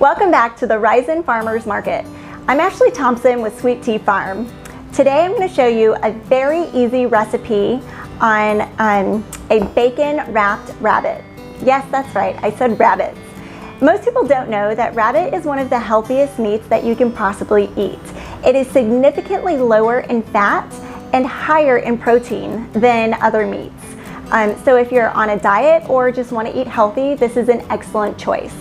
Welcome back to the Risen Farmers Market. I'm Ashley Thompson with Sweet Tea Farm. Today I'm going to show you a very easy recipe on a bacon wrapped rabbit. Yes, that's right, I said rabbits. Most people don't know that rabbit is one of the healthiest meats that you can possibly eat. It is significantly lower in fat and higher in protein than other meats. So if you're on a diet or just want to eat healthy, this is an excellent choice.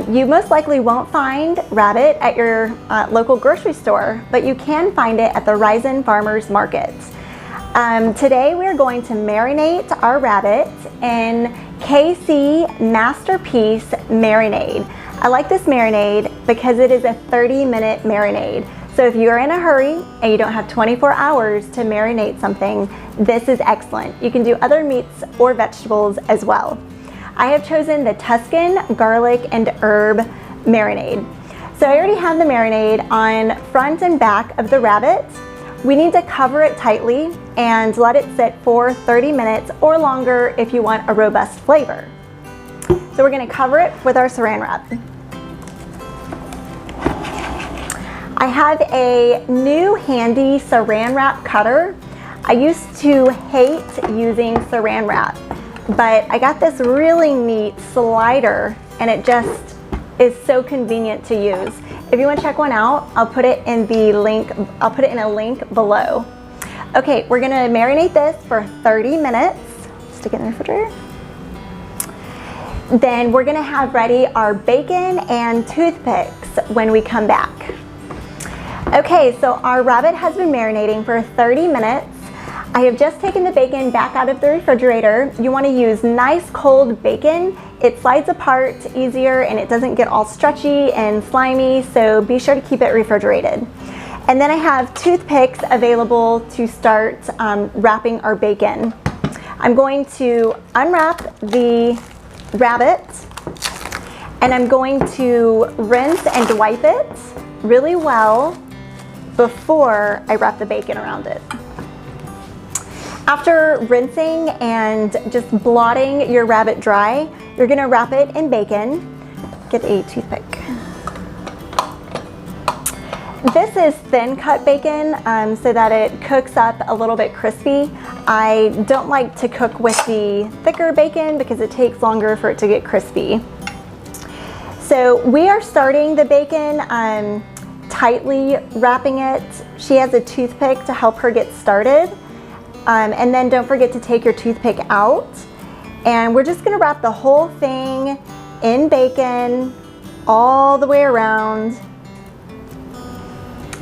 You most likely won't find rabbit at your local grocery store, but you can find it at the Risen Farmers Market. Today we're going to marinate our rabbit in KC Masterpiece Marinade. I like this marinade because it is a 30-minute marinade. So if you're in a hurry and you don't have 24 hours to marinate something, this is excellent. You can do other meats or vegetables as well. I have chosen the Tuscan garlic and herb marinade. So I already have the marinade on front and back of the rabbit. We need to cover it tightly and let it sit for 30 minutes or longer if you want a robust flavor. So we're going to cover it with our saran wrap. I have a new handy saran wrap cutter. I used to hate using saran wrap, but I got this really neat slider and it just is so convenient to use. If you want to check one out, I'll put it in a link below. Okay, we're gonna marinate this for 30 minutes. Stick it in the refrigerator. Then we're gonna have ready our bacon and toothpicks when we come back. Okay, so our rabbit has been marinating for 30 minutes. I have just taken the bacon back out of the refrigerator. You want to use nice cold bacon. It slides apart easier and it doesn't get all stretchy and slimy, so be sure to keep it refrigerated. And then I have toothpicks available to start wrapping our bacon. I'm going to unwrap the rabbit and I'm going to rinse and wipe it really well before I wrap the bacon around it. After rinsing and just blotting your rabbit dry, you're gonna wrap it in bacon. Get a toothpick. This is thin cut bacon so that it cooks up a little bit crispy. I don't like to cook with the thicker bacon because it takes longer for it to get crispy. So we are starting the bacon tightly wrapping it. She has a toothpick to help her get started. And then don't forget to take your toothpick out. And we're just gonna wrap the whole thing in bacon all the way around.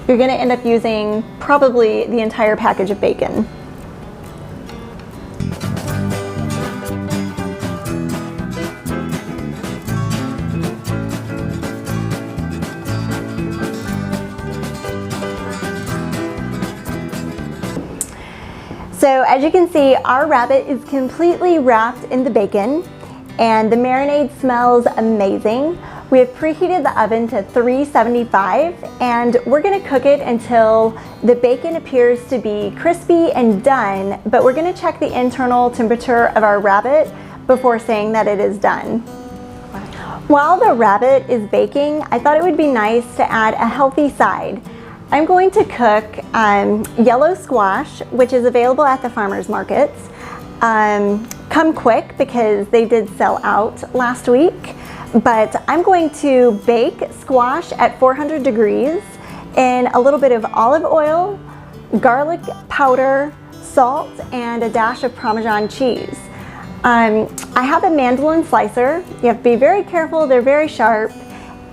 You're gonna end up using probably the entire package of bacon. So as you can see, our rabbit is completely wrapped in the bacon and the marinade smells amazing. We have preheated the oven to 375 and we're gonna cook it until the bacon appears to be crispy and done, but we're gonna check the internal temperature of our rabbit before saying that it is done. While the rabbit is baking, I thought it would be nice to add a healthy side. I'm going to cook yellow squash, which is available at the farmers markets. Come quick because they did sell out last week. But I'm going to bake squash at 400 degrees in a little bit of olive oil, garlic powder, salt, and a dash of Parmesan cheese. I have a mandolin slicer. You have to be very careful, they're very sharp.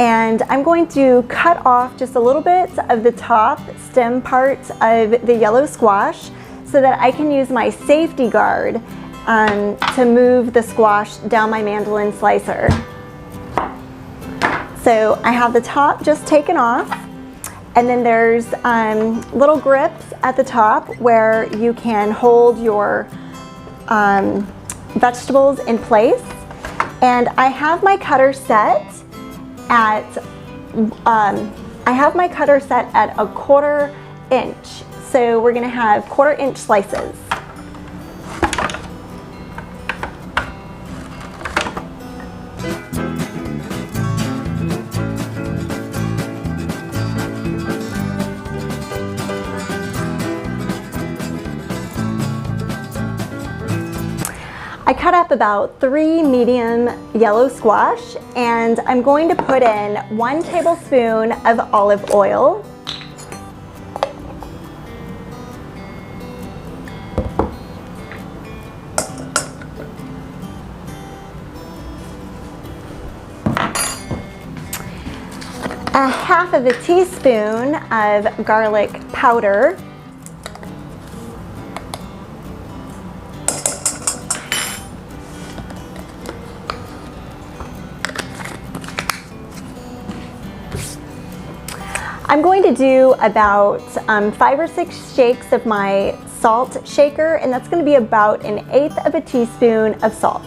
And I'm going to cut off just a little bit of the top stem part of the yellow squash so that I can use my safety guard to move the squash down my mandolin slicer. So I have the top just taken off, and then there's little grips at the top where you can hold your vegetables in place. And I have my cutter set at a 1/4 inch. So we're gonna have 1/4 inch slices. I cut up about 3 medium yellow squash, and I'm going to put in 1 tablespoon of olive oil, a half of a teaspoon of garlic powder, I'm going to do about 5 or 6 shakes of my salt shaker, and that's going to be about 1/8 of a teaspoon of salt.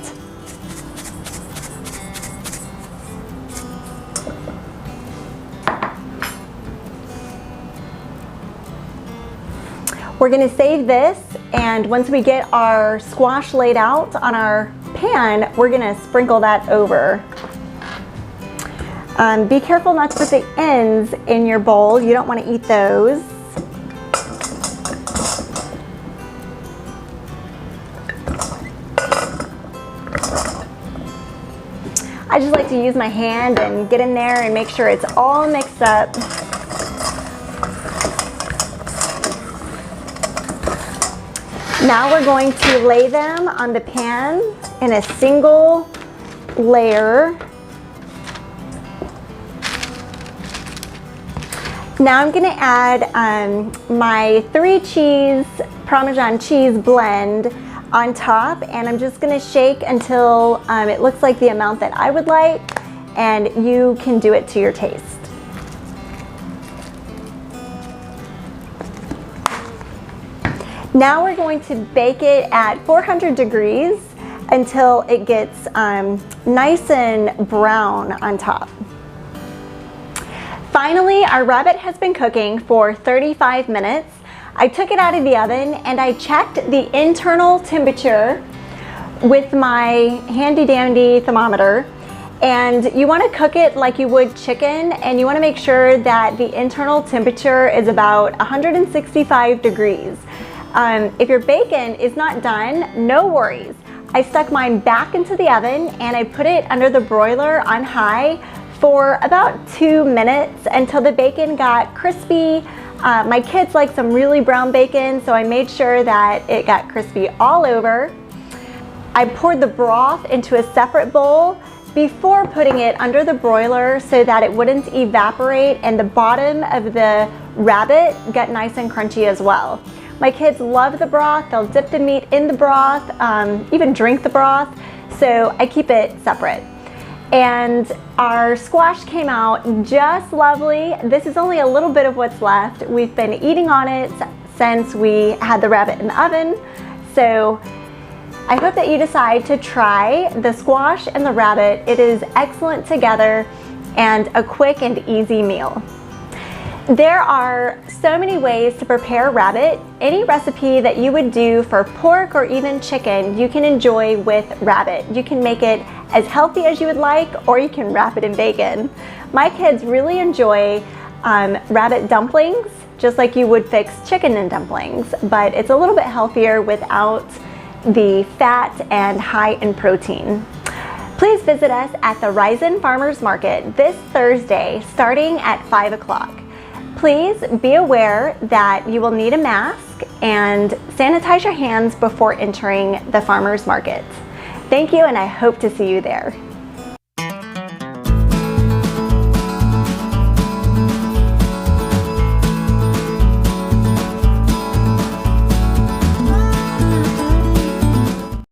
We're going to save this, and once we get our squash laid out on our pan, we're going to sprinkle that over. Be careful not to put the ends in your bowl. You don't want to eat those. I just like to use my hand and get in there and make sure it's all mixed up. Now we're going to lay them on the pan in a single layer. Now I'm going to add my 3 cheese Parmesan cheese blend on top, and I'm just going to shake until it looks like the amount that I would like, and you can do it to your taste. Now we're going to bake it at 400 degrees until it gets nice and brown on top. Finally, our rabbit has been cooking for 35 minutes. I took it out of the oven and I checked the internal temperature with my handy dandy thermometer. And you want to cook it like you would chicken, and you want to make sure that the internal temperature is about 165 degrees. If your bacon is not done, no worries. I stuck mine back into the oven and I put it under the broiler on high for about 2 minutes until the bacon got crispy. My kids like some really brown bacon, so I made sure that it got crispy all over. I poured the broth into a separate bowl before putting it under the broiler so that it wouldn't evaporate, and the bottom of the rabbit got nice and crunchy as well. My kids love the broth. They'll dip the meat in the broth, even drink the broth, so I keep it separate. And our squash came out just lovely. This is only a little bit of what's left. We've been eating on it since we had the rabbit in the oven, so I hope that you decide to try the squash and the rabbit. It is excellent together and a quick and easy meal. There are so many ways to prepare rabbit. Any recipe that you would do for pork or even chicken, you can enjoy with rabbit. You can make it as healthy as you would like, or you can wrap it in bacon. My kids really enjoy rabbit dumplings, just like you would fix chicken and dumplings, but it's a little bit healthier without the fat and high in protein. Please visit us at the Risen Farmers Market this Thursday starting at 5 o'clock. Please be aware that you will need a mask and sanitize your hands before entering the farmers market. Thank you, and I hope to see you there.